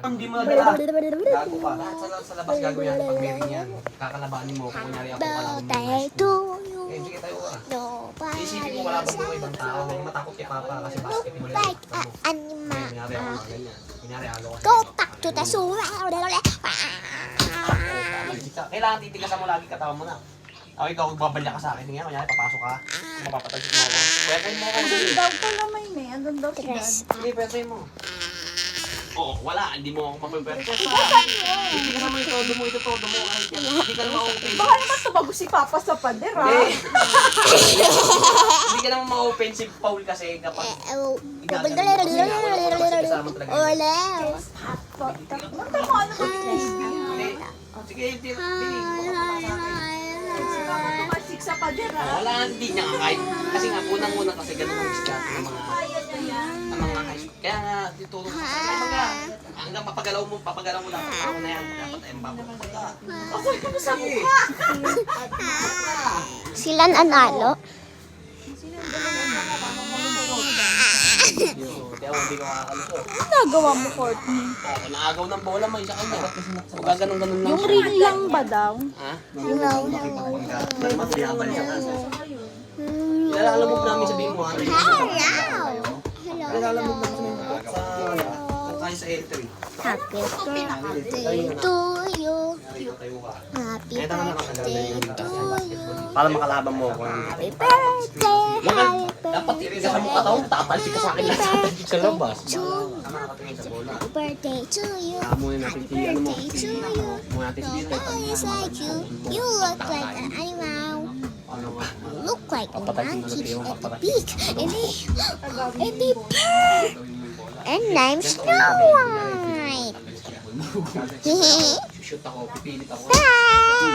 Hindi mo nadala. Gago ka. Lahat sa labas gagawin yan. Pag meron yan, kakalabanin mo. Kung kunyari ako kalaban mo ng high school. Eh, sige tayo ka. Isipin mo kalaban mo ibang tao. Huwag matakot kay Papa kasi basketball yan. Kunyari ako mga ganyan. Kunyari halo ka. Go back to the zoo. Kailangan titigasan mo lagi katawan mo na. Ako ikaw, magbabalya ka sa akin. Ngayon, kunyari papasok ka. Mapapatagsit mo ako. Pwede mo ako. Andun daw pala may may. Andun daw si Dad. Hindi, pwede mo. Oo, wala. Hindi mo ako mapapwersa. Saan yun? Hindi ka naman yung todo mo, ito todo mo. Kahit yan, hindi ka naman open. Baka naman tumago si Papa sa pader, ha? Hindi. Hindi ka naman ma-offensive foul kasi kapag kasama talaga. Manda mo, ano ba yun? Hindi. Sige, hindi. Sila mo tumasik sa pader, ha? Wala, hindi niya kahit. Kasi nga, unang-unang kasi ganun ang diskarte ng mga Kaya niya yan. high school. Kaya nga, dito, hanggang papagalaw mo dapat ako na yan. Dapat ay mapapagpunta. Ako'y mo sa mukha! Sila nanalo. Hindi ko makakalusot. Ano nagawa mo, Courtney? Oo, naagaw ng bola mo isa kanya. Huwag ganun-ganun lang Yung siya. ring lang ba daw? Ha? May matuyabal siya kasi. Kilala mo namin sabihin mo, ano yung kilala mo namin sa sa L3. Happy birthday to you. Tayo ka. Happy Kaya tama na birthday to you. Para makalaban mo ako. Happy birthday. Happy Dapat itigas mo katawan, tatalsik ka sa akin lahat. Sa labas. Tama nakatingin sa bola. birthday to you. Muna natin si ano mo. Birthday to you. Muna natin si Dito. Always like you. You look like an animal. Ano ba? Look like a Papatayin mo na monkey tayo, at the papatayin. beak. And the bird. And I'm Snow White. Shoot ako, pipilit ako. Bye.